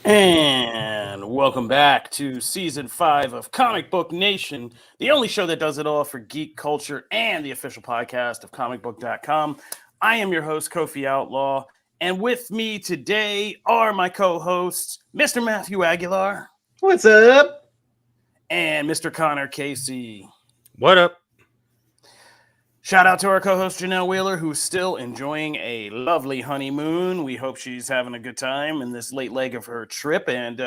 And welcome back to season 5 of Comic Book Nation, the only show that does it all for geek culture and the official podcast of comicbook.com. I am your host, Kofi Outlaw, and with me today are my co-hosts, Mr. Matthew Aguilar. What's up? And Mr. Connor Casey. What up? Shout out to our co-host Janelle Wheeler, who's still enjoying a lovely honeymoon. We hope she's having a good time in this late leg of her trip and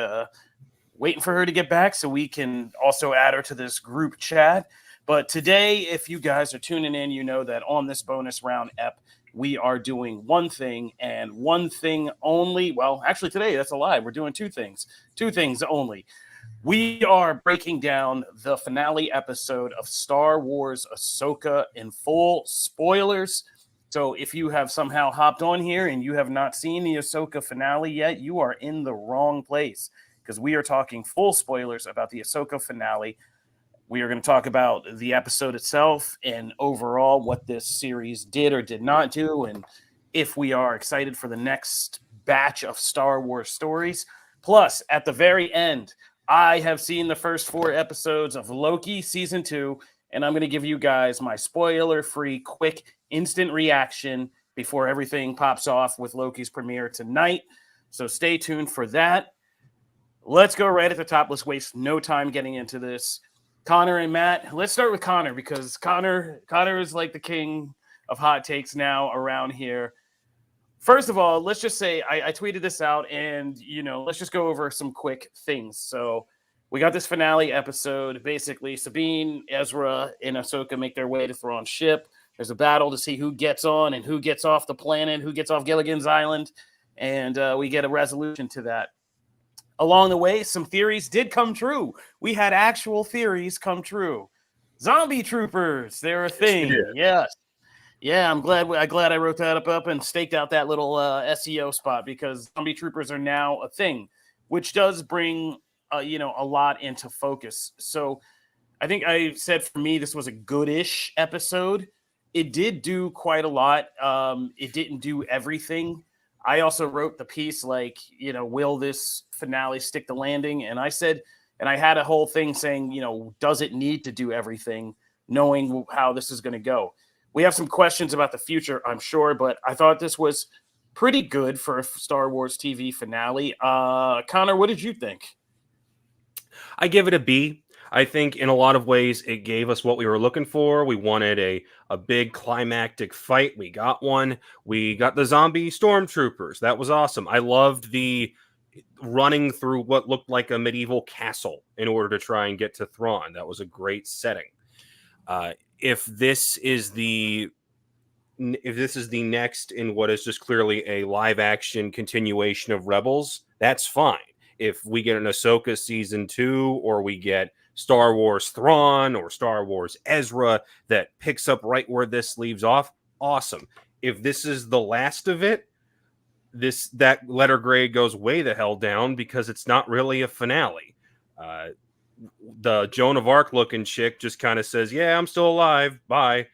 waiting for her to get back so we can also add her to this group chat. But today, if you guys are tuning in, you know that on this bonus round ep, we are doing one thing and one thing only. Well, actually today, that's a lie. We're doing two things only. We are breaking down the finale episode of Star Wars Ahsoka in full spoilers. So if you have somehow hopped on here and you have not seen the Ahsoka finale yet, you are in the wrong place because we are talking full spoilers about the Ahsoka finale. We are going to talk about the episode itself and overall what this series did or did not do, and if we are excited for the next batch of Star Wars stories. Plus, at the very end, I have seen the first 4 episodes of Loki season 2, and I'm going to give you guys my spoiler-free, quick, instant reaction before everything pops off with Loki's premiere tonight. So stay tuned for that. Let's go right at the top. Let's waste no time getting into this. Connor and Matt, let's start with Connor because Connor is like the king of hot takes now around here. First of all, let's just say I tweeted this out and, let's just go over some quick things. So we got this finale episode. Basically, Sabine, Ezra, and Ahsoka make their way to Thrawn's ship. There's a battle to see who gets on and who gets off the planet, who gets off Gilligan's Island. And we get a resolution to that. Along the way, some theories did come true. We had actual theories come true. Zombie troopers, they're a thing. Yes. Yeah, I'm glad I wrote that up and staked out that little SEO spot because zombie troopers are now a thing, which does bring a lot into focus. So I think I said for me this was a goodish episode. It did do quite a lot. It didn't do everything. I also wrote the piece will this finale stick the landing? And I said, and I had a whole thing saying, does it need to do everything, knowing how this is going to go? We have some questions about the future, I'm sure, but I thought this was pretty good for a Star Wars TV finale. Connor, what did you think? I give it a B. I think in a lot of ways it gave us what we were looking for. We wanted a big climactic fight. We got one. We got the zombie stormtroopers. That was awesome. I loved the running through what looked like a medieval castle in order to try and get to Thrawn. That was a great setting. If this is the next in what is just clearly a live action continuation of Rebels, that's fine. If we get an Ahsoka season 2 or we get Star Wars Thrawn or Star Wars Ezra that picks up right where this leaves off, awesome. If this is the last of it, that letter grade goes way the hell down because it's not really a finale. The Joan of Arc looking chick just kind of says, yeah, I'm still alive. Bye.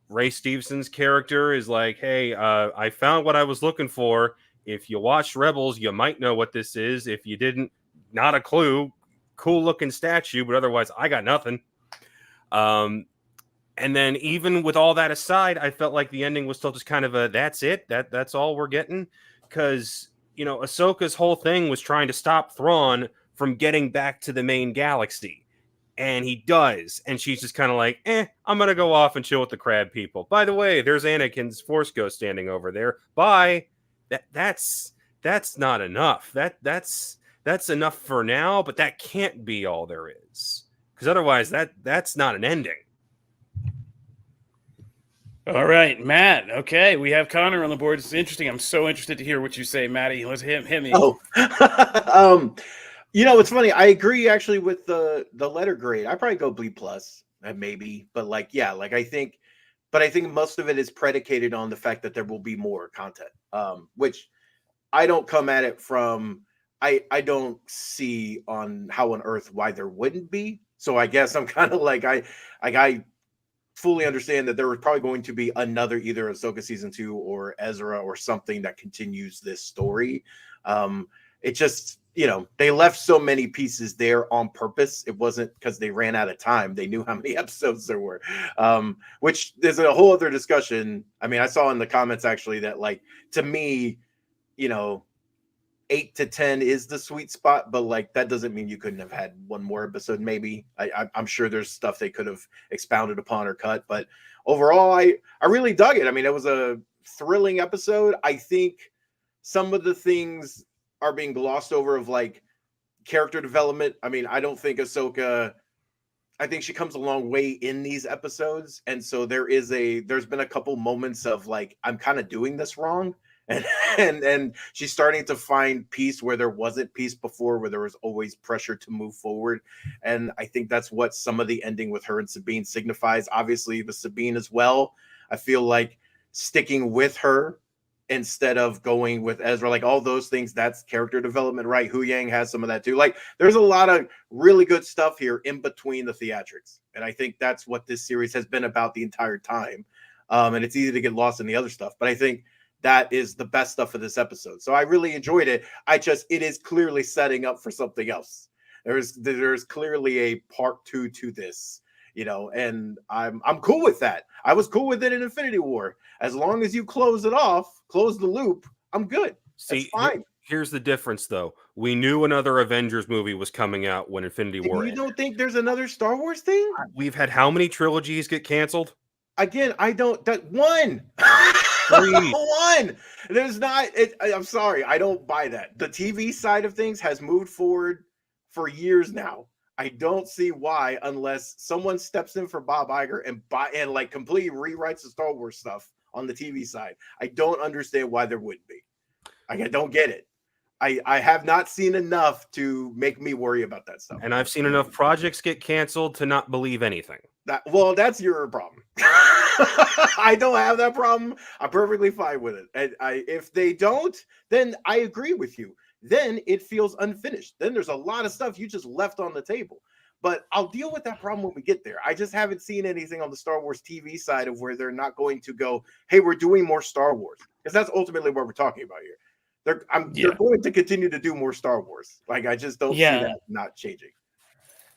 Ray Stevenson's character is like, hey, I found what I was looking for. If you watched Rebels, you might know what this is. If you didn't, not a clue. Cool looking statue, but otherwise I got nothing. And then even with all that aside, I felt like the ending was still just kind of a, that's it. That's all we're getting. Because, Ahsoka's whole thing was trying to stop Thrawn from getting back to the main galaxy. And he does. And she's just kind of like, I'm going to go off and chill with the crab people. By the way, there's Anakin's Force Ghost standing over there. Bye. That's not enough. That's enough for now, but that can't be all there is. Because otherwise, that's not an ending. All right, Matt. Okay, we have Connor on the board. It's interesting. I'm so interested to hear what you say, Matty. Let's hit me. Oh, it's funny. I agree actually with the letter grade. I probably go B plus, maybe, but I think most of it is predicated on the fact that there will be more content. Which I don't come at it from. I don't see on how on earth why there wouldn't be. So I guess I'm kind of I fully understand that there was probably going to be another either Ahsoka season 2 or Ezra or something that continues this story. it just, you know, they left so many pieces there on purpose. It wasn't because they ran out of time. They knew how many episodes there were, which there's a whole other discussion. I mean, I saw in the comments actually that, like, to me, you know, 8 to 10 is the sweet spot, but like that doesn't mean you couldn't have had one more episode. Maybe I'm sure there's stuff they could have expounded upon or cut, but overall, I really dug it. I mean, it was a thrilling episode. I think some of the things are being glossed over of like character development. I mean, I don't think Ahsoka. I think she comes a long way in these episodes, and so there's been a couple moments of like, I'm kind of doing this wrong. And she's starting to find peace where there wasn't peace before, where there was always pressure to move forward. And I think that's what some of the ending with her and Sabine signifies. Obviously, the Sabine as well. I feel like sticking with her instead of going with Ezra, like all those things, that's character development, right? Hu Yang has some of that too. Like there's a lot of really good stuff here in between the theatrics. And I think that's what this series has been about the entire time. And it's easy to get lost in the other stuff, but I think that is the best stuff of this episode. So I really enjoyed it. It is clearly setting up for something else. There's clearly a part 2 to this, you know, and I'm cool with that. I was cool with it in Infinity War. As long as you close it off, close the loop, I'm good. See, that's fine. Here's the difference, though. We knew another Avengers movie was coming out when Infinity War ended. You don't think there's another Star Wars thing? We've had how many trilogies get canceled? Again, I don't. That one. One. There's not. I'm sorry. I don't buy that. The TV side of things has moved forward for years now. I don't see why, unless someone steps in for Bob Iger and like completely rewrites the Star Wars stuff on the TV side. I don't understand why there wouldn't be. I don't get it. I have not seen enough to make me worry about that stuff. And I've seen enough projects get canceled to not believe anything. That's your problem. I don't have that problem. I'm perfectly fine with it. And if they don't, then I agree with you. Then it feels unfinished. Then there's a lot of stuff you just left on the table. But I'll deal with that problem when we get there. I just haven't seen anything on the Star Wars TV side of where they're not going to go, hey, we're doing more Star Wars. Because that's ultimately what we're talking about here. They're going to continue to do more Star Wars. Like, I just don't see that not changing.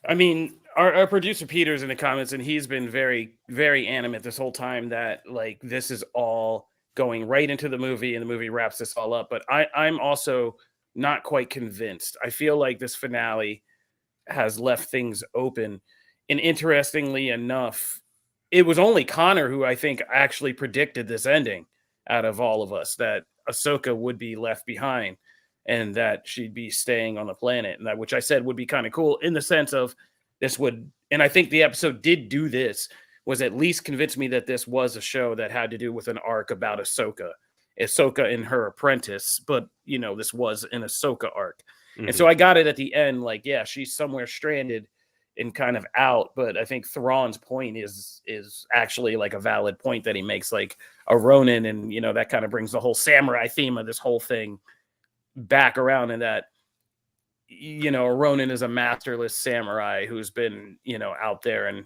I mean, our producer Peter's in the comments, and he's been very, very animate this whole time that like this is all going right into the movie, and the movie wraps this all up. But I'm also not quite convinced. I feel like this finale has left things open. And interestingly enough, it was only Connor who I think actually predicted this ending out of all of us, that Ahsoka would be left behind and that she'd be staying on the planet, and that, which I said would be kind of cool in the sense of this would, and I think the episode did do this, was at least convince me that this was a show that had to do with an arc about Ahsoka and her apprentice, but you know, this was an Ahsoka arc. Mm-hmm. And so I got it at the end, like, yeah, she's somewhere stranded and kind of out, but I think Thrawn's point is actually like a valid point that he makes, like a Ronin, and you know, that kind of brings the whole samurai theme of this whole thing back around, in that, you know, Ronin is a masterless samurai who's been, you know, out there and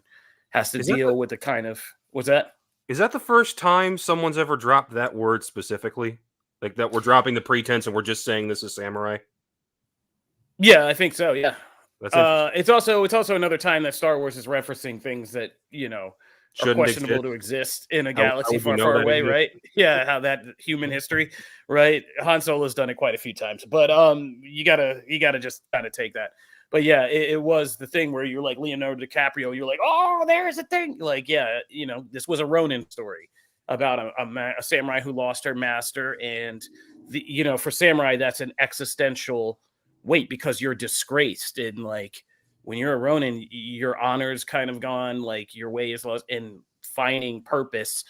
has to deal with the kind of, what's that? Is that the first time someone's ever dropped that word specifically? Like that we're dropping the pretense and we're just saying this is samurai? Yeah, I think so. Yeah. That's it's also another time that Star Wars is referencing things that, you know, are questionable to exist in a galaxy far, far away, right? Yeah, how that human history, right? Han Solo's done it quite a few times, but you gotta just kind of take that. But yeah, it was the thing where you're like Leonardo DiCaprio, you're like, oh, there's a thing. Like, yeah, you know, this was a Ronin story about a samurai who lost her master, and the, you know, for samurai that's an existential weight because you're disgraced, and like, when you're a Ronin, your honor is kind of gone, like your way is lost, and finding purpose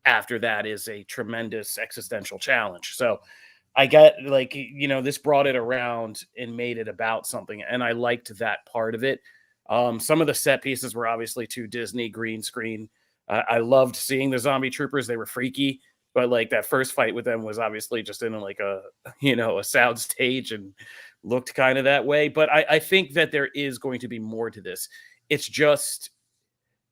after that is a tremendous existential challenge. So I got, like, you know, this brought it around and made it about something, and I liked that part of it. Some of the set pieces were obviously too Disney green screen. I loved seeing the zombie troopers. They were freaky, but like that first fight with them was obviously just in like a, you know, a sound stage and looked kind of that way. But I think that there is going to be more to this. It's just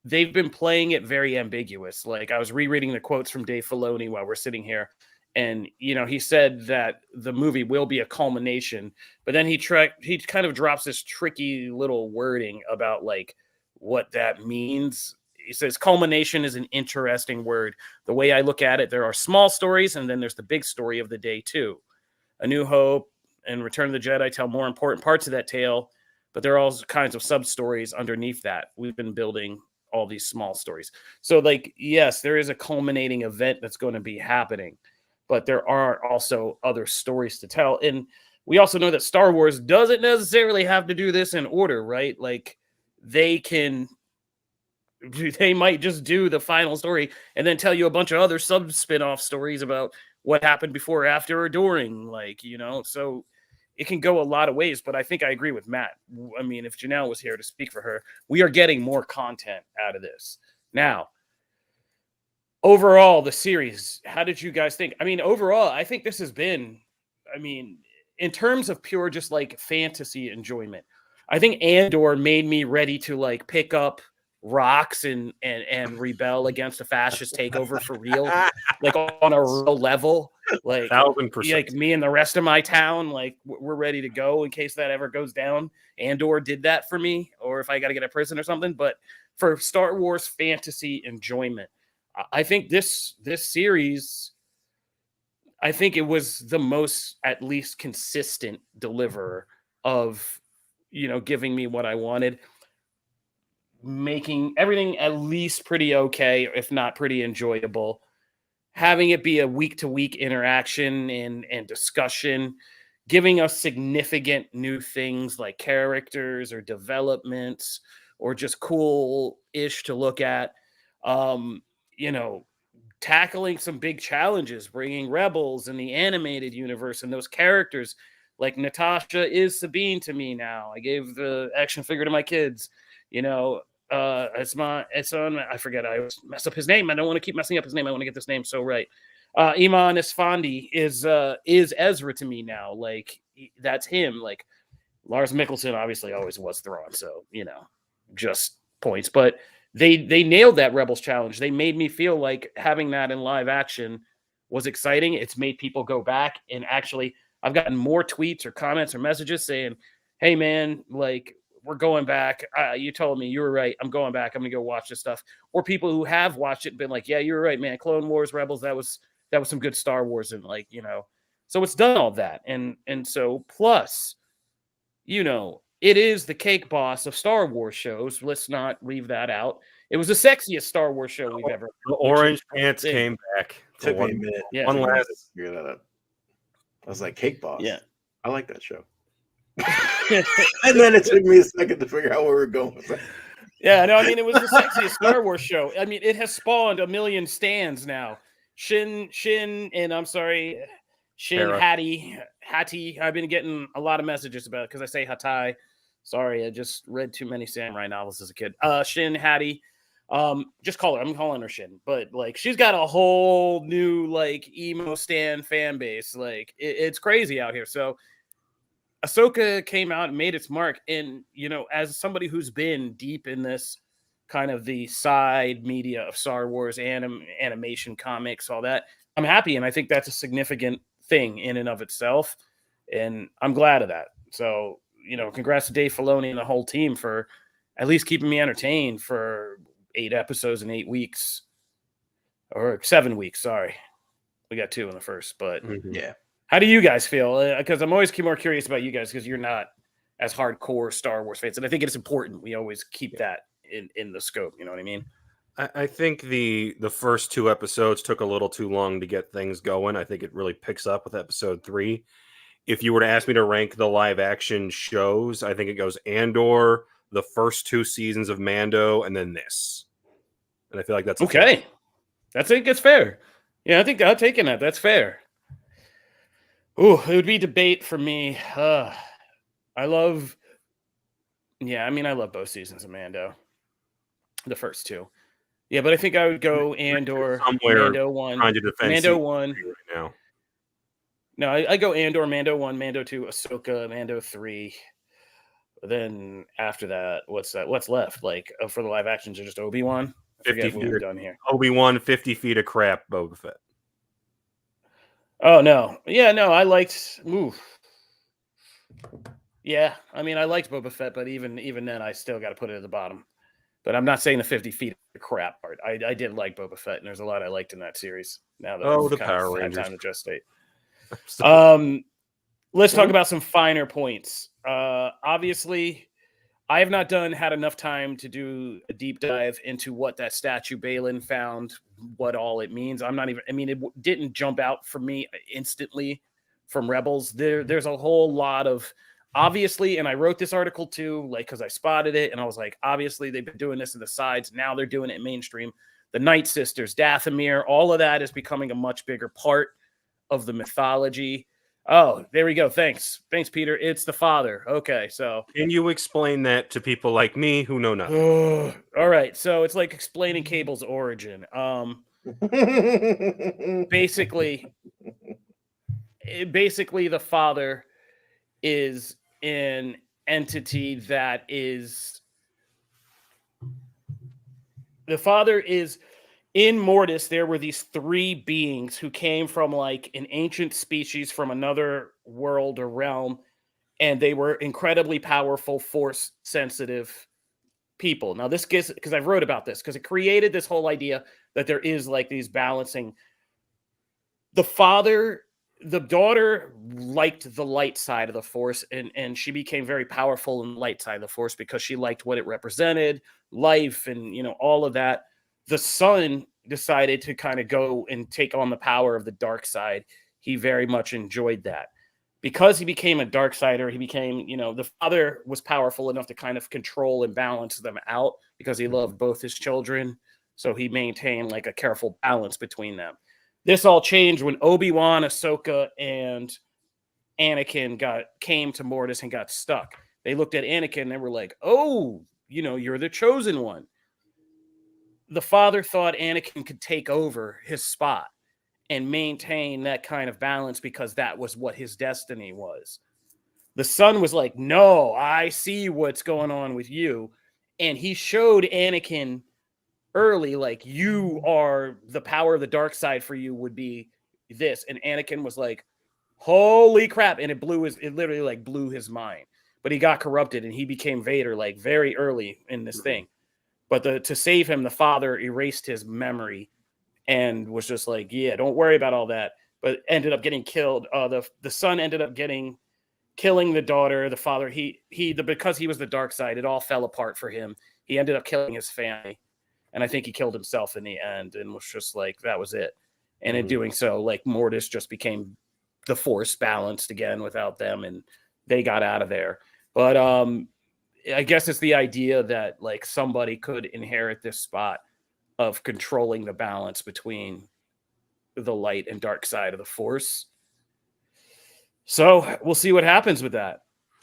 they've been playing it very ambiguous. Like, I was rereading the quotes from Dave Filoni while we're sitting here, And, he said that the movie will be a culmination, but then he kind of drops this tricky little wording about like what that means. He says culmination is an interesting word. The way I look at it, there are small stories and then there's the big story of the day too. A New Hope and Return of the Jedi tell more important parts of that tale, but there are all kinds of sub stories underneath that. We've been building all these small stories. So like, yes, there is a culminating event that's going to be happening, but there are also other stories to tell. And we also know that Star Wars doesn't necessarily have to do this in order, right? Like they might just do the final story and then tell you a bunch of other sub spin-off stories about what happened before, after, or during, so it can go a lot of ways. But I think I agree with Matt. I mean, if Janelle was here to speak for her, we are getting more content out of this. Now, overall, the series, how did you guys think? I mean, overall, I think this has been, in terms of pure just like fantasy enjoyment, I think Andor made me ready to like pick up rocks and rebel against a fascist takeover for real, like on a real level, like 1000%. Like me and the rest of my town, like we're ready to go in case that ever goes down. Andor did that for me, or if I got to get a prison or something. But for Star Wars fantasy enjoyment, I think this series, I think it was the most at least consistent deliverer of giving me what I wanted, making everything at least pretty okay, if not pretty enjoyable, having it be a week-to-week interaction and discussion, giving us significant new things like characters or developments or just cool-ish to look at, tackling some big challenges, bringing Rebels in the animated universe and those characters. Like Natasha is Sabine to me now. I gave the action figure to my kids. It's on. I forget. I always mess up his name. I don't want to keep messing up his name. I want to get this name so right. Iman Esfandi is Ezra to me now. Like that's him. Like Lars Mikkelsen obviously always was Thrawn. So just points. But they nailed that Rebels challenge. They made me feel like having that in live action was exciting. It's made people go back and actually. I've gotten more tweets or comments or messages saying, "Hey man, like we're going back. You told me you were right. I'm going back. I'm gonna go watch this stuff." Or people who have watched it and been like, "Yeah, you were right, man. Clone Wars, Rebels, that was some good Star Wars." And so it's done all that. And so plus, it is the cake boss of Star Wars shows. Let's not leave that out. It was the sexiest Star Wars show we've ever. The orange pants came back. Took me a minute. Yeah. One last figure that out. I was like, Cake Boss. Yeah. I like that show. And then it took me a second to figure out where we're going with that. Yeah, no, it was the sexiest Star Wars show. It has spawned a million stands now. Shin, and I'm sorry, Shin Hattie. I've been getting a lot of messages about it because I say Hattai. Sorry, I just read too many samurai novels as a kid. Shin Hattie. Just call her. I'm calling her Shin, but like she's got a whole new like emo stan fan base. Like it's crazy out here. So Ahsoka came out and made its mark. And as somebody who's been deep in this kind of the side media of Star Wars, animation, comics, all that, I'm happy, and I think that's a significant thing in and of itself. And I'm glad of that. So congrats to Dave Filoni and the whole team for at least keeping me entertained for 8 episodes in 8 weeks, or 7 weeks. Sorry, we got 2 in the first, but yeah. How do you guys feel? Because I'm always more curious about you guys because you're not as hardcore Star Wars fans, and I think it's important we always keep that in the scope. You know what I mean? I think the first 2 episodes took a little too long to get things going. I think it really picks up with episode 3. If you were to ask me to rank the live action shows, I think it goes Andor, the first 2 seasons of Mando, and then this. And I feel like that's okay. I think it's fair. Yeah, I think I'm taking that. That's fair. Ooh, it would be debate for me. I love both seasons of Mando. The first 2. Yeah, but I think I would go Andor, Mando 1. Mando 1. Right now. No, I go Andor, Mando 1, Mando 2, Ahsoka, Mando 3. Then after that, what's left? Like for the live actions, are just Obi-Wan? 50 what we've done here. Obi-Wan, 50 feet of crap, Boba Fett. Oh no, yeah, no, I liked. Ooh, yeah, I mean, I liked Boba Fett, but even then, I still got to put it at the bottom. But I'm not saying the 50 feet of crap part. I did like Boba Fett, and there's a lot I liked in that series. Now that Oh, I've the kind of Power had Rangers. time to gestate. So- Let's talk about some finer points. Obviously, I have not had enough time to do a deep dive into what that statue Baylan found, what all it means. I'm not even. I mean, it didn't jump out for me instantly from Rebels. There's a whole lot of obviously, and I wrote this article too, like because I spotted it, and I was like, obviously they've been doing this in the sides. Now they're doing it in mainstream. The Night Sisters, Dathomir, all of that is becoming a much bigger part of the mythology. Oh, there we go. Thanks, Peter. It's the father. Okay, so Can you explain that to people like me who know nothing? all right, so it's like explaining Cable's origin. Basically, the father is an entity that is the father is in Mortis. There were these three beings who came from like an ancient species from another world or realm, and they were incredibly powerful, force sensitive people. Now, this gets because I've wrote about this because it created this whole idea that there is like these balancing. The daughter liked the light side of the force, and she became very powerful in the light side of the force because she liked what it represented, life, and all of that. The son decided to kind of go and take on the power of the dark side. He very much enjoyed that. Because he became a dark sider, he became, the father was powerful enough to kind of control and balance them out because he loved both his children. So he maintained like a careful balance between them. This all changed when Obi-Wan, Ahsoka, and Anakin came to Mortis and got stuck. They looked at Anakin and they were like, oh, you're the chosen one. The father thought Anakin could take over his spot and maintain that kind of balance because that was what his destiny was. The son was like, no, I see what's going on with you. And he showed Anakin early, like, you are the power of the dark side for you would be this. And Anakin was like, holy crap. And it literally like blew his mind. But he got corrupted and he became Vader like very early in this thing. But to save him, the father erased his memory and was just like, yeah, don't worry about all that. But ended up getting killed. The son ended up killing the daughter. The father, because he was the dark side, it all fell apart for him. He ended up killing his family. And I think he killed himself in the end and was just like, that was it. And in doing so, like Mortis just became the force balanced again without them. And they got out of there. But I guess it's the idea that like somebody could inherit this spot of controlling the balance between the light and dark side of the force. So we'll see what happens with that.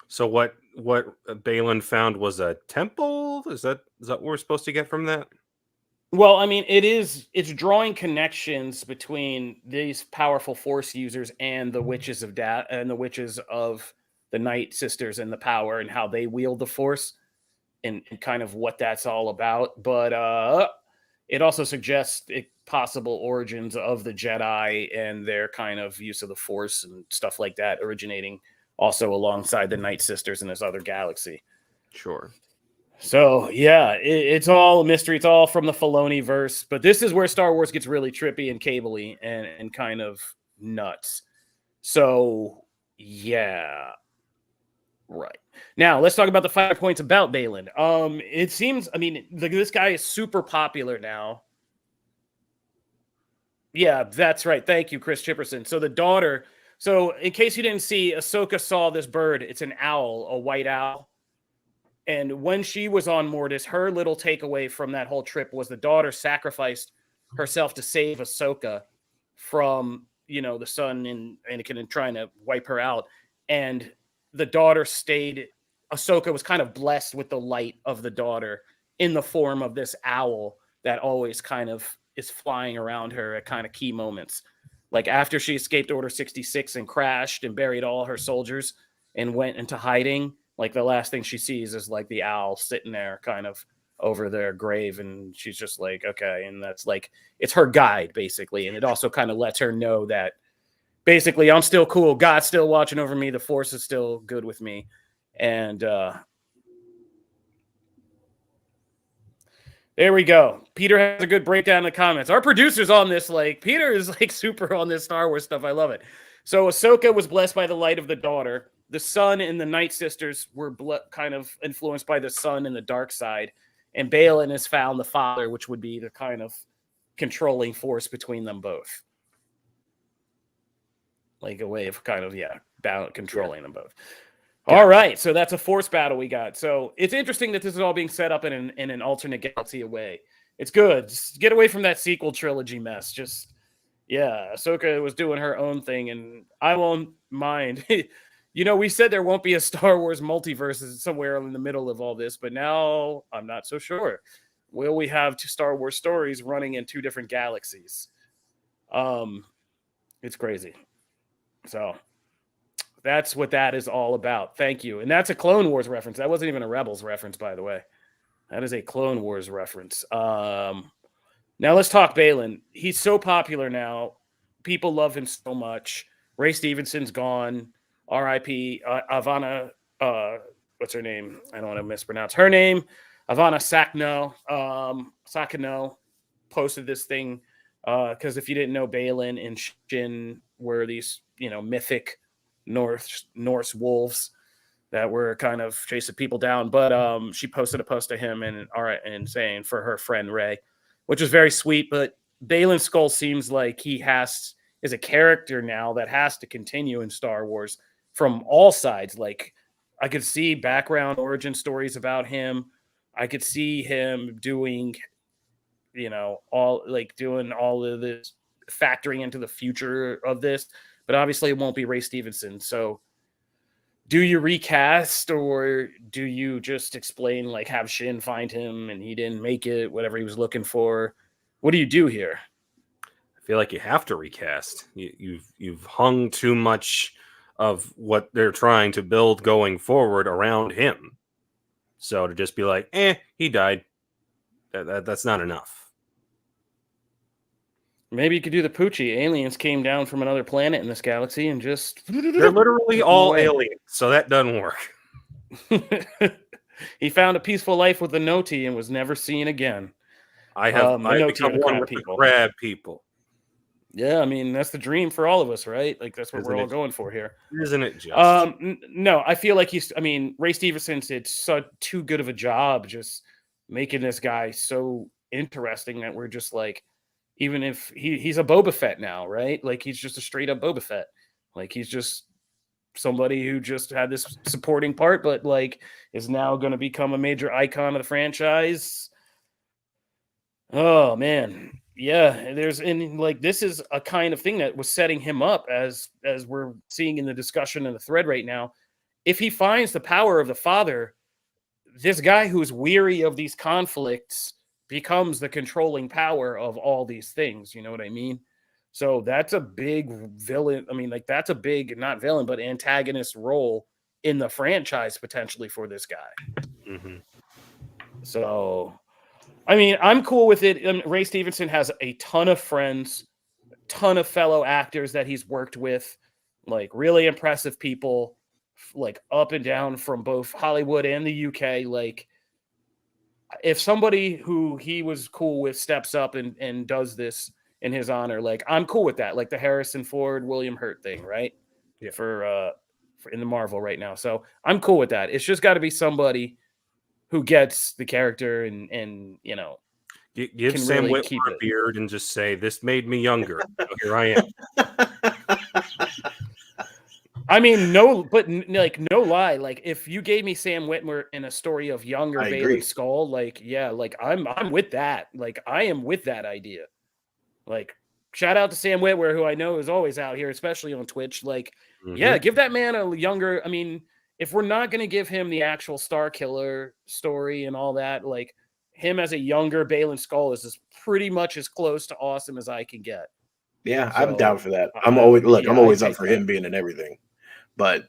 So what Baylan found was a temple? Is that what we're supposed to get from that? Well, I mean, it's drawing connections between these powerful force users and the witches of the witches of the Night Sisters and the power and how they wield the force and kind of what that's all about. But it also suggests possible origins of the Jedi and their kind of use of the Force and stuff like that, originating also alongside the Night Sisters in this other galaxy. Sure. So, yeah, it's all a mystery. It's all from the Filoni verse. But this is where Star Wars gets really trippy and cabley and kind of nuts. So, yeah. Right. Now, let's talk about the 5 points about Baylan. It seems, I mean, this guy is super popular now. Yeah, that's right. Thank you, Chris Chipperson. So the daughter, in case you didn't see, Ahsoka saw this bird. It's an owl, a white owl. And when she was on Mortis, her little takeaway from that whole trip was the daughter sacrificed herself to save Ahsoka from, the son and Anakin and trying to wipe her out. And the daughter stayed. Ahsoka was kind of blessed with the light of the daughter in the form of this owl that always kind of is flying around her at kind of key moments. Like after she escaped Order 66 and crashed and buried all her soldiers and went into hiding, like the last thing she sees is like the owl sitting there kind of over their grave. And she's just like, okay. And that's like, it's her guide basically. And it also kind of lets her know that basically, I'm still cool. God's still watching over me. The Force is still good with me. And there we go. Peter has a good breakdown in the comments. Our producer's on this. Like, Peter is like super on this Star Wars stuff. I love it. So Ahsoka was blessed by the light of the daughter. The son and the Night Sisters were kind of influenced by the sun and the dark side. And Baylan has found the father, which would be the kind of controlling force between them both. Like a way of kind of, controlling them both. Yeah. All right, so that's a force battle we got. So it's interesting that this is all being set up in an alternate galaxy away. It's good. Just get away from that sequel trilogy mess. Just, Ahsoka was doing her own thing, and I won't mind. We said there won't be a Star Wars multiverse somewhere in the middle of all this, but now I'm not so sure. Will we have two Star Wars stories running in two different galaxies? It's crazy. So that's what that is all about. Thank you. And that's a Clone Wars reference. That wasn't even a Rebels reference, by the way. That is a Clone Wars reference. Now let's talk Baylan. He's so popular now. People love him so much. Ray Stevenson's gone. R.I.P. Ivana, what's her name? I don't want to mispronounce her name. Ivana Sakano posted this thing because if you didn't know, Baylan and Shin were these, mythic Norse wolves that were kind of chasing people down. But she posted a post to him and saying for her friend Ray, which was very sweet. But Baylan Skoll seems like he is a character now that has to continue in Star Wars from all sides. Like I could see background origin stories about him. I could see him doing, doing all of this, factoring into the future of this. But obviously it won't be Ray Stevenson. So do you recast or do you just explain, like have Shin find him and he didn't make it, whatever he was looking for? What do you do here? I feel like you have to recast. You've hung too much of what they're trying to build going forward around him. So to just be like, he died. That's not enough. Maybe you could do the Poochie. Aliens came down from another planet in this galaxy and just... They're literally all aliens, so that doesn't work. He found a peaceful life with the Noti and was never seen again. I become one with the crab people. Yeah, I mean, that's the dream for all of us, right? Like, that's what we're all going for here. Isn't it just? No, I feel like Ray Stevenson did too good of a job just making this guy so interesting that we're just like, even if he's a Boba Fett now, right? Like, he's just a straight up Boba Fett. Like, he's just somebody who just had this supporting part, but like is now going to become a major icon of the franchise. Oh man. Yeah, this is a kind of thing that was setting him up as we're seeing in the discussion in the thread right now. If he finds the power of the father, this guy who's weary of these conflicts becomes the controlling power of all these things. You know what I mean? So that's a big villain. I mean, like that's a big, not villain, but antagonist role in the franchise potentially for this guy. Mm-hmm. So, I mean, I'm cool with it. Ray Stevenson has a ton of friends, ton of fellow actors that he's worked with, like really impressive people, like up and down from both Hollywood and the UK. Like, if somebody who he was cool with steps up and does this in his honor, like I'm cool with that. Like the Harrison Ford, William Hurt thing, right? Yeah. For in the Marvel right now. So I'm cool with that. It's just got to be somebody who gets the character and you know, give Sam really Witwer a beard and just say, "This made me younger." So here I am. I mean, no lie. Like, if you gave me Sam Witwer in a story of younger Baylan Skoll, like, yeah, like I'm with that. Like, I am with that idea. Like, shout out to Sam Witwer, who I know is always out here, especially on Twitch. Like, yeah, give that man a younger. I mean, if we're not going to give him the actual Star Killer story and all that, like him as a younger Baylan Skoll is pretty much as close to awesome as I can get. Yeah, so, I'm down for that. I'm always up for him being in everything. But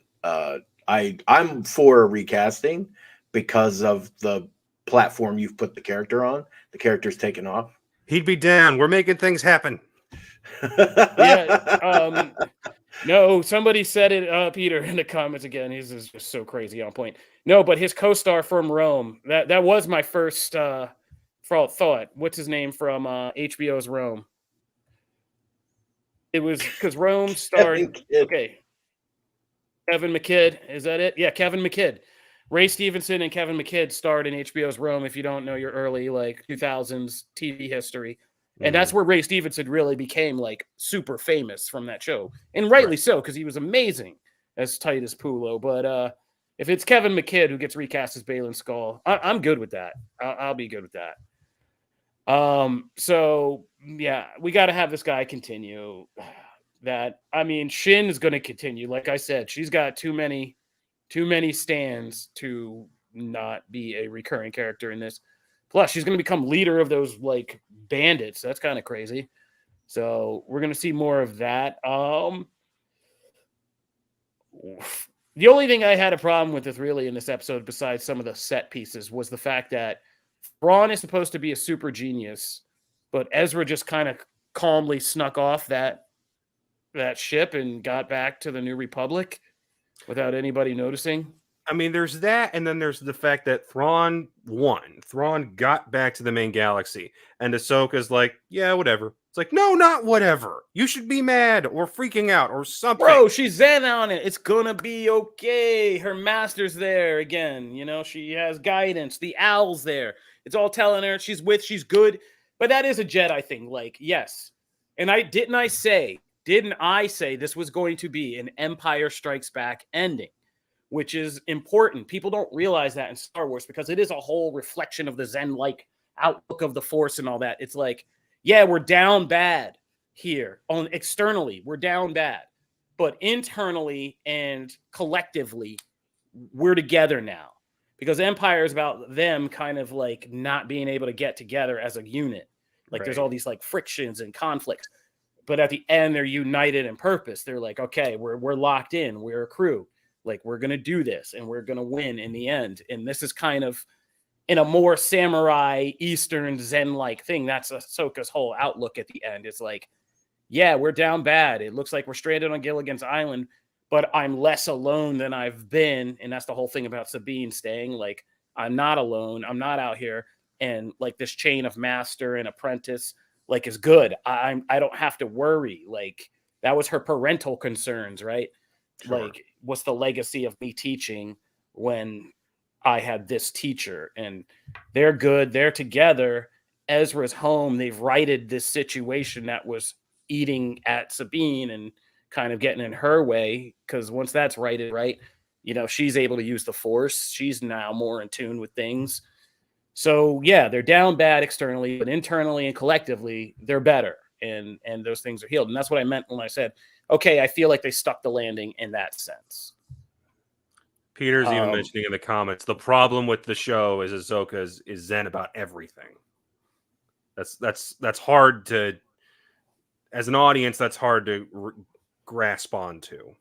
I'm for recasting because of the platform you've put the character on. The character's taken off. He'd be down. We're making things happen. Yeah. No, somebody said it, Peter, in the comments again. He's just so crazy on point. No, but his co-star from Rome. That was my first thought. What's his name from HBO's Rome? It was because Rome starred. Okay, Kevin McKidd. Is that it? Yeah, Kevin McKidd. Ray Stevenson and Kevin McKidd starred in HBO's Rome. If you don't know your early 2000s TV history. And that's where Ray Stevenson really became super famous from that show. And rightly so, because he was amazing as Titus Pulo. But if it's Kevin McKidd who gets recast as Baylan Skoll, I'm good with that. I'll be good with that. So, yeah, we got to have this guy continue. Shin is going to continue. Like I said, she's got too many stands to not be a recurring character in this. Plus, she's going to become leader of those bandits. That's kind of crazy. So we're going to see more of that. The only thing I had a problem with really in this episode, besides some of the set pieces, was the fact that Thrawn is supposed to be a super genius, but Ezra just kind of calmly snuck off that ship and got back to the New Republic without anybody noticing. I mean, there's that, and then there's the fact that Thrawn won. Thrawn got back to the main galaxy, and Ahsoka's like, yeah, whatever. It's like, no, not whatever. You should be mad or freaking out or something. Bro, she's zen on it. It's gonna be okay. Her master's there again. She has guidance. The owl's there. It's all telling her she's good. But that is a Jedi thing. Yes. And didn't I say this was going to be an Empire Strikes Back ending? Which is important. People don't realize that in Star Wars because it is a whole reflection of the Zen-like outlook of the Force and all that. It's yeah, we're down bad here. Externally, we're down bad. But internally and collectively, we're together now. Because Empire is about them kind of not being able to get together as a unit. There's all these frictions and conflicts. But at the end, they're united in purpose. They're okay, we're locked in. We're a crew. We're going to do this and we're going to win in the end. And this is kind of in a more samurai Eastern Zen-like thing. That's Ahsoka's whole outlook at the end. It's yeah, we're down bad. It looks like we're stranded on Gilligan's Island, but I'm less alone than I've been. And that's the whole thing about Sabine staying. I'm not alone. I'm not out here. And this chain of master and apprentice, is good. I don't have to worry. That was her parental concerns, right? Sure. What's the legacy of me teaching when I had this teacher? And they're good. They're together. Ezra's home. They've righted this situation that was eating at Sabine and kind of getting in her way. Because once that's righted, right, she's able to use the Force. She's now more in tune with things. So, yeah, they're down bad externally, but internally and collectively, they're better. And those things are healed. And that's what I meant when I said, okay, I feel like they stuck the landing in that sense. Peter's even mentioning in the comments, the problem with the show is Ahsoka is zen about everything. That's hard to, as an audience, that's hard to grasp onto.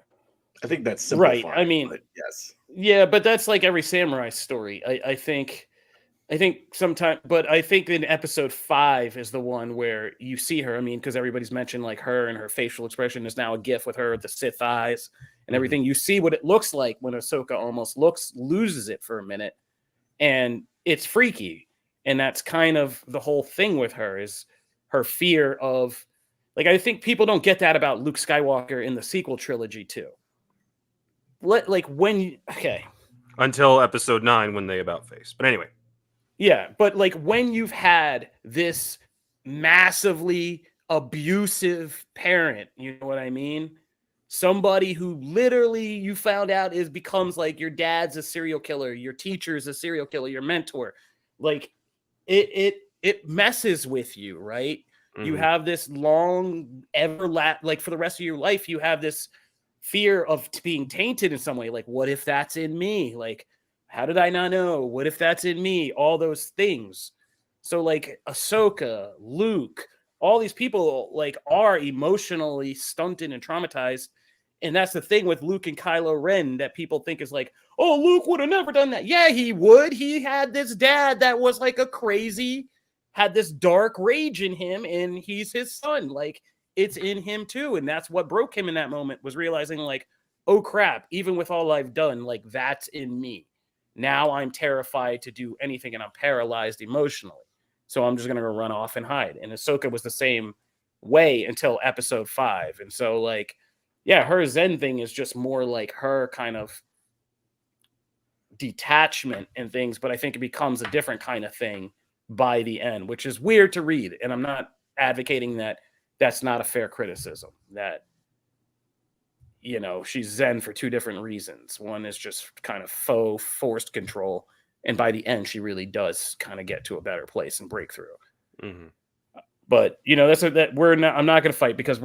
I think that's simplified. Right. I mean, yes. Yeah, but that's every samurai story. I think sometimes, but I think in episode 5 is the one where you see her. I mean, because everybody's mentioned her and her facial expression is now a gif with her with the Sith eyes and everything. You see what it looks like when Ahsoka almost loses it for a minute, and it's freaky. And that's kind of the whole thing with her is her fear of, I think people don't get that about Luke Skywalker in the sequel trilogy too. Until episode 9 when they about face. But anyway. Yeah, but when you've had this massively abusive parent, you know what I mean? Somebody who literally you found out becomes your dad's a serial killer, your teacher's a serial killer, your mentor. It messes with you, right? Mm-hmm. You have this long for the rest of your life, you have this fear of being tainted in some way. What if that's in me? How did I not know? What if that's in me? All those things. So Ahsoka, Luke, all these people are emotionally stunted and traumatized. And that's the thing with Luke and Kylo Ren that people think is oh, Luke would have never done that. Yeah, he would. He had this dad that was a crazy, had this dark rage in him, and he's his son. it's in him too. And that's what broke him in that moment, was realizing like, oh crap, even with all I've done, like that's in me. Now I'm terrified to do anything and I'm paralyzed emotionally. So I'm just going to go run off and hide. And Ahsoka was the same way until episode 5. And so like, yeah, her Zen thing is just more like her kind of detachment and things, but I think it becomes a different kind of thing by the end, which is weird to read. And I'm not advocating that that's not a fair criticism, that, you know, she's Zen for 2 different reasons. One is just kind of faux forced control. And by the end, she really does kind of get to a better place and break through. Mm-hmm. But, you know, I'm not going to fight, because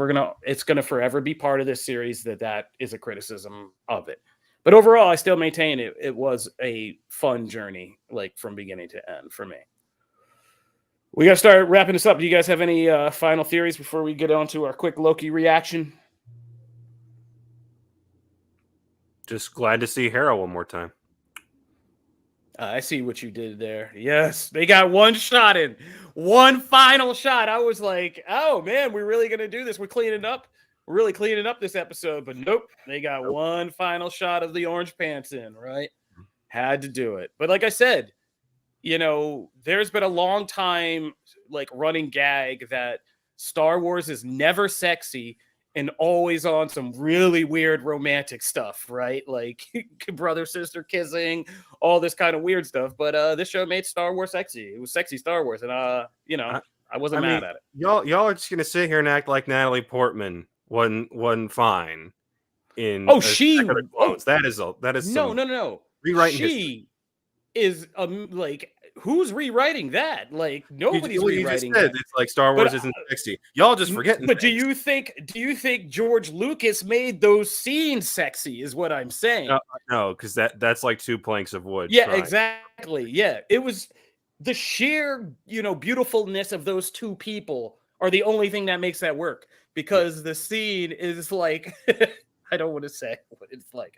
it's going to forever be part of this series that is a criticism of it. But overall, I still maintain it was a fun journey, like from beginning to end for me. We got to start wrapping this up. Do you guys have any final theories before we get on to our quick Loki reaction? Just glad to see Hera one more time. I see what you did there. Yes, they got one shot in. One final shot. I was like, oh, man, we're really going to do this. We're cleaning up. We're really cleaning up this episode. But nope, they got one final shot of the orange pants in, right? Had to do it. But like I said, you know, there's been a long time, like, running gag that Star Wars is never sexy and always on some really weird romantic stuff, right? Like brother, sister kissing, all this kind of weird stuff. But this show made Star Wars sexy. It was sexy Star Wars. And, you know, I wasn't mad at it. Y'all are just going to sit here and act like Natalie Portman wasn't fine in that is no. Rewriting she is like, who's rewriting that? Like, nobody's rewriting that. It's like Star Wars isn't sexy. Y'all just forgetting. But do you think George Lucas made those scenes sexy, is what I'm saying? No, because that's like 2 planks of wood. Yeah, exactly. Yeah, it was the sheer, you know, beautifulness of those 2 people are the only thing that makes that work, because the scene is like I don't want to say what it's like.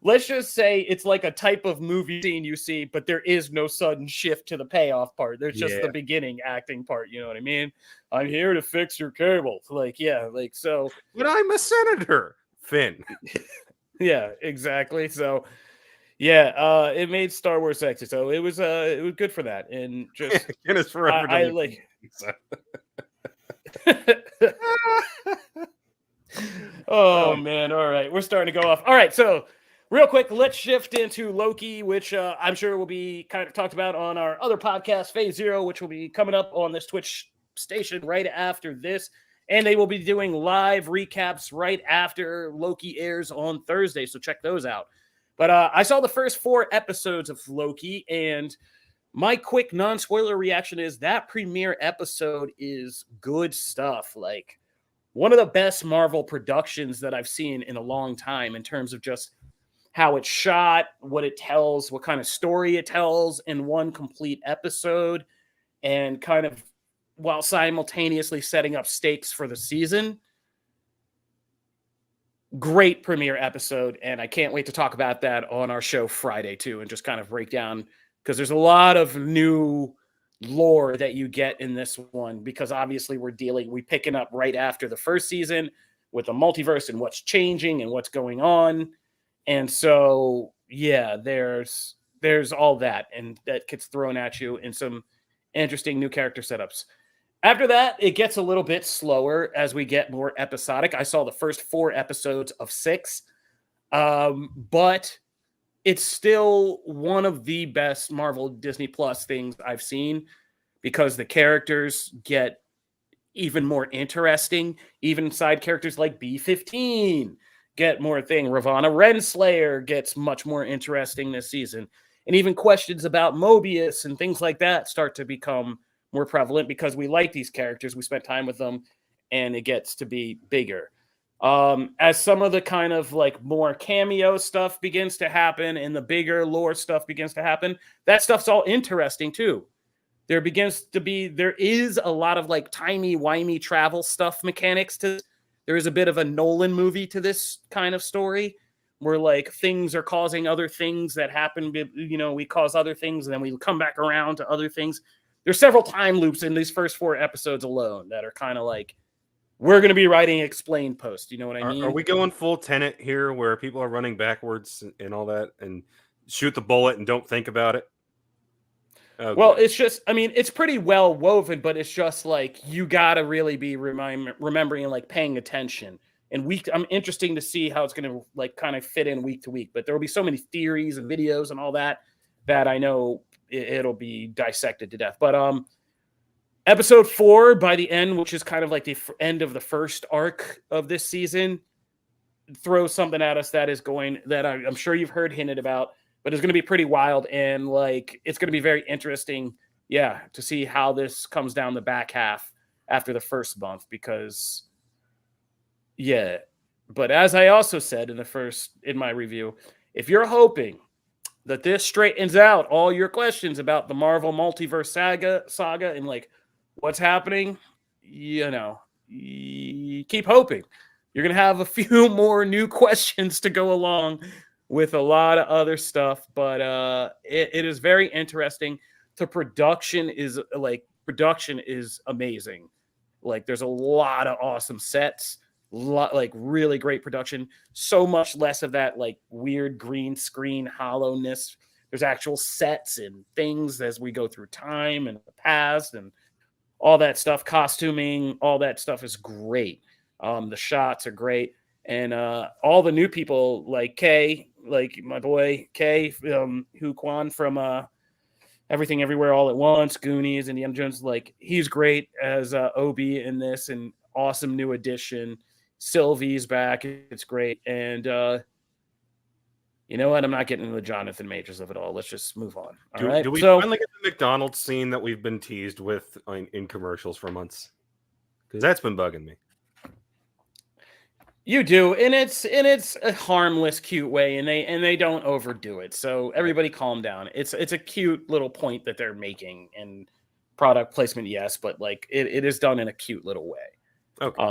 Let's just say it's like a type of movie scene you see, but there is no sudden shift to the payoff part. There's just the beginning acting part. You know what I mean? I'm here to fix your cable. Like, yeah, like so. But I'm a senator, Finn. Yeah, exactly. So, yeah, it made Star Wars sexy. So it was good for that. And just Guinness forever. I like. Oh man, all right, we're starting to go off. All right, so real quick, let's shift into Loki, which I'm sure will be kind of talked about on our other podcast, Phase Zero, which will be coming up on this Twitch station right after this, and they will be doing live recaps right after Loki airs on Thursday, so check those out. But I saw the first 4 episodes of Loki, and my quick non-spoiler reaction is that premiere episode is good stuff. Like, one of the best Marvel productions that I've seen in a long time, in terms of just how it's shot, what it tells, what kind of story it tells in one complete episode, and kind of while simultaneously setting up stakes for the season. Great premiere episode, and I can't wait to talk about that on our show Friday too, and just kind of break down, because there's a lot of new lore that you get in this one, because obviously we picking up right after the first season with the multiverse and what's changing and what's going on. And so, yeah, there's all that, and that gets thrown at you in some interesting new character setups. After that, it gets a little bit slower as we get more episodic. I saw the first 4 episodes of 6, but it's still one of the best Marvel Disney Plus things I've seen, because the characters get even more interesting. Even side characters like B-15 get more thing. Ravonna Renslayer gets much more interesting this season. And even questions about Mobius and things like that start to become more prevalent, because we like these characters. We spent time with them, and it gets to be bigger. As some of the kind of like more cameo stuff begins to happen and the bigger lore stuff begins to happen, that stuff's all interesting too. There is a lot of like timey-wimey travel stuff mechanics to this. There is a bit of a Nolan movie to this kind of story, where like things are causing other things that happen. You know, we cause other things and then we come back around to other things. There's several time loops in these first 4 episodes alone that are kind of like we're going to be writing explained post. You know what I mean? Are we going full Tenet here where people are running backwards and all that and shoot the bullet and don't think about it? Okay. Well, it's just, I mean, it's pretty well woven, but it's just like you got to really be remembering and like paying attention. And I'm interesting to see how it's going to like kind of fit in week to week. But there will be so many theories and videos and all that I know it'll be dissected to death. But episode 4 by the end, which is kind of like the end of the first arc of this season, throws something at us that is going that I'm sure you've heard hinted about. But it's going to be pretty wild, and like it's going to be very interesting, to see how this comes down the back half after the first month. Because, but as I also said in my review, if you're hoping that this straightens out all your questions about the Marvel multiverse saga and like what's happening, keep hoping. You're going to have a few more new questions to go along with a lot of other stuff, but it is very interesting. The production is amazing. Like there's a lot of awesome sets, like really great production. So much less of that like weird green screen hollowness. There's actual sets and things as we go through time and the past and all that stuff. Costuming, all that stuff is great. The shots are great. And all the new people like Kay, like my boy Kay, Hu Quan from Everything Everywhere All at Once, Goonies, Indiana Jones, like he's great as Obi in this, and awesome new addition. Sylvie's back, it's great. And you know what? I'm not getting into the Jonathan Majors of it all. Let's just move on. All right. Do we finally get the McDonald's scene that we've been teased with in commercials for months? Because that's been bugging me. You do, and it's a harmless, cute way, and they don't overdo it. So everybody, calm down. It's a cute little point that they're making, and product placement, yes, but like it is done in a cute little way. Okay.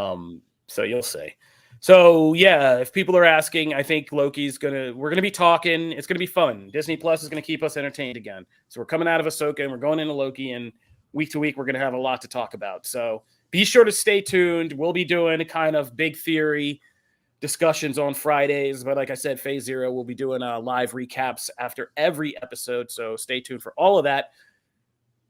So you'll see. So if people are asking, I think we're gonna be talking. It's gonna be fun. Disney Plus is gonna keep us entertained again. So we're coming out of Ahsoka and we're going into Loki, and week to week we're gonna have a lot to talk about. So be sure to stay tuned. We'll be doing a kind of big theory discussions on Fridays. But like I said, Phase Zero, we'll be doing live recaps after every episode. So stay tuned for all of that.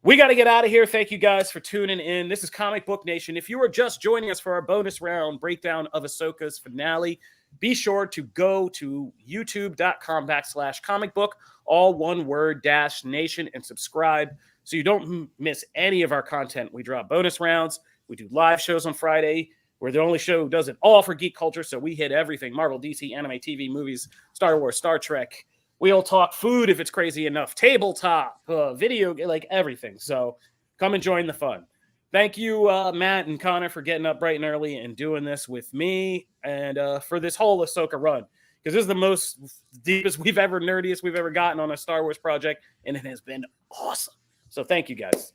We got to get out of here. Thank you guys for tuning in. This is Comic Book Nation. If you are just joining us for our bonus round breakdown of Ahsoka's finale, be sure to go to youtube.com/comicbook, all one word -nation, and subscribe so you don't miss any of our content. We drop bonus rounds. We do live shows on Friday. We're the only show who does it all for geek culture, so we hit everything: Marvel, DC, anime, TV, movies, Star Wars, Star Trek. We'll talk food if it's crazy enough, tabletop, video, like everything. So come and join the fun. Thank you, Matt and Connor, for getting up bright and early and doing this with me, and for this whole Ahsoka run, because this is the most deepest nerdiest we've ever gotten on a Star Wars project, and it has been awesome. So thank you, guys.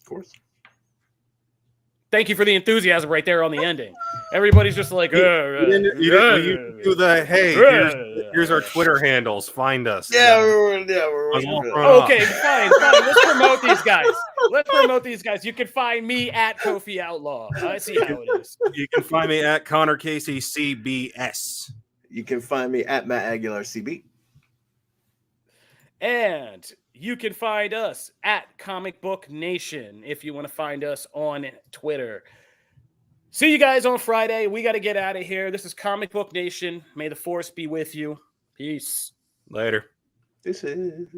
Of course. Thank you for the enthusiasm right there on the ending. Everybody's just like, you do the hey, here's our Twitter handles. Find us. We're okay, fine. Let's promote these guys. You can find me at Kofi Outlaw. I see how it is. You can find me at Connor Casey CBS. You can find me at Matt Aguilar CB. And you can find us at Comic Book Nation if you want to find us on Twitter. See you guys on Friday. We got to get out of here. This is Comic Book Nation. May the Force be with you. Peace. Later. This is...